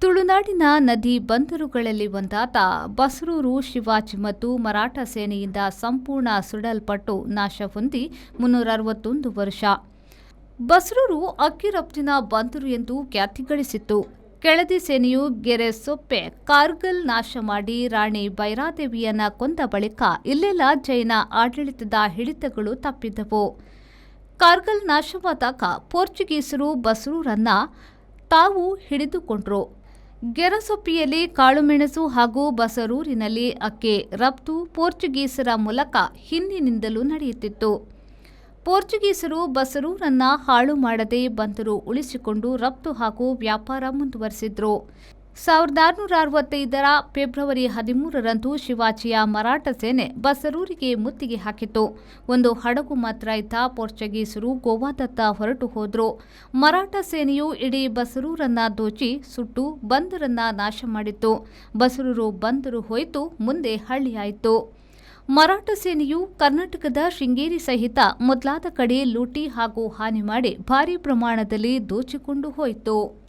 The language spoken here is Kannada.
ತುಳುನಾಡಿನ ನದಿ ಬಂದರುಗಳಲ್ಲಿ ಒಂದಾದ ಬಸರೂರು ಶಿವಾಜಿ ಮತ್ತು ಮರಾಠ ಸೇನೆಯಿಂದ ಸಂಪೂರ್ಣ ಸುಡಲ್ಪಟ್ಟು ನಾಶ ಹೊಂದಿ 361 ವರ್ಷ. ಬಸರೂರು ಅಕ್ಕಿ ರಫ್ತಿನ ಬಂದರು ಎಂದು ಖ್ಯಾತಿ ಗಳಿಸಿತ್ತು. ಕೆಳದಿ ಸೇನೆಯು ಗೆರೆಸೊಪ್ಪೆ ಕಾರ್ಗಿಲ್ ನಾಶ ಮಾಡಿ ರಾಣಿ ಭೈರಾದೇವಿಯನ್ನ ಕೊಂದ ಬಳಿಕ ಇಲ್ಲೆಲ್ಲ ಜೈನ ಆಡಳಿತದ ಹಿಡಿತಗಳು ತಪ್ಪಿದ್ದವು. ಕಾರ್ಗಿಲ್ ನಾಶವಾದಾಗ ಪೋರ್ಚುಗೀಸರು ಬಸರೂರನ್ನ ತಾವು ಹಿಡಿದುಕೊಂಡರು. ಗೆರಸೊಪ್ಪಿಯಲ್ಲಿ ಕಾಳುಮೆಣಸು ಹಾಗೂ ಬಸರೂರಿನಲ್ಲಿ ಅಕ್ಕಿ ರಫ್ತು ಪೋರ್ಚುಗೀಸರ ಮೂಲಕ ಹಿಂದಿನಿಂದಲೂ ನಡೆಯುತ್ತಿತ್ತು. ಪೋರ್ಚುಗೀಸರು ಬಸರೂರನ್ನ ಹಾಳು ಮಾಡದೆ ಬಂದರು ಉಳಿಸಿಕೊಂಡು ರಫ್ತು ಹಾಗೂ ವ್ಯಾಪಾರ ಮುಂದುವರೆಸಿದ್ರು. 1665 ಫೆಬ್ರವರಿ 13ರಂದು ಶಿವಾಜಿಯ ಮರಾಠ ಸೇನೆ ಬಸರೂರಿಗೆ ಮುತ್ತಿಗೆ ಹಾಕಿತು. ಒಂದು ಹಡಗು ಮಾತ್ರ ಇದ್ದ ಪೋರ್ಚುಗೀಸರು ಗೋವಾದತ್ತ ಹೊರಟು ಹೋದ್ರು. ಮರಾಠ ಸೇನೆಯು ಇಡೀ ಬಸರೂರನ್ನ ದೋಚಿ ಸುಟ್ಟು ಬಂದರನ್ನ ನಾಶ ಮಾಡಿತ್ತು. ಬಸರೂರು ಬಂದರು ಹೋಯಿತು, ಮುಂದೆ ಹಳ್ಳಿಯಾಯಿತು. ಮರಾಠ ಸೇನೆಯು ಕರ್ನಾಟಕದ ಶೃಂಗೇರಿ ಸಹಿತ ಮೊದಲಾದ ಕಡೆ ಲೂಟಿ ಹಾಗೂ ಹಾನಿ ಮಾಡಿ ಭಾರೀ ಪ್ರಮಾಣದಲ್ಲಿ ದೋಚಿಕೊಂಡು ಹೋಯಿತು.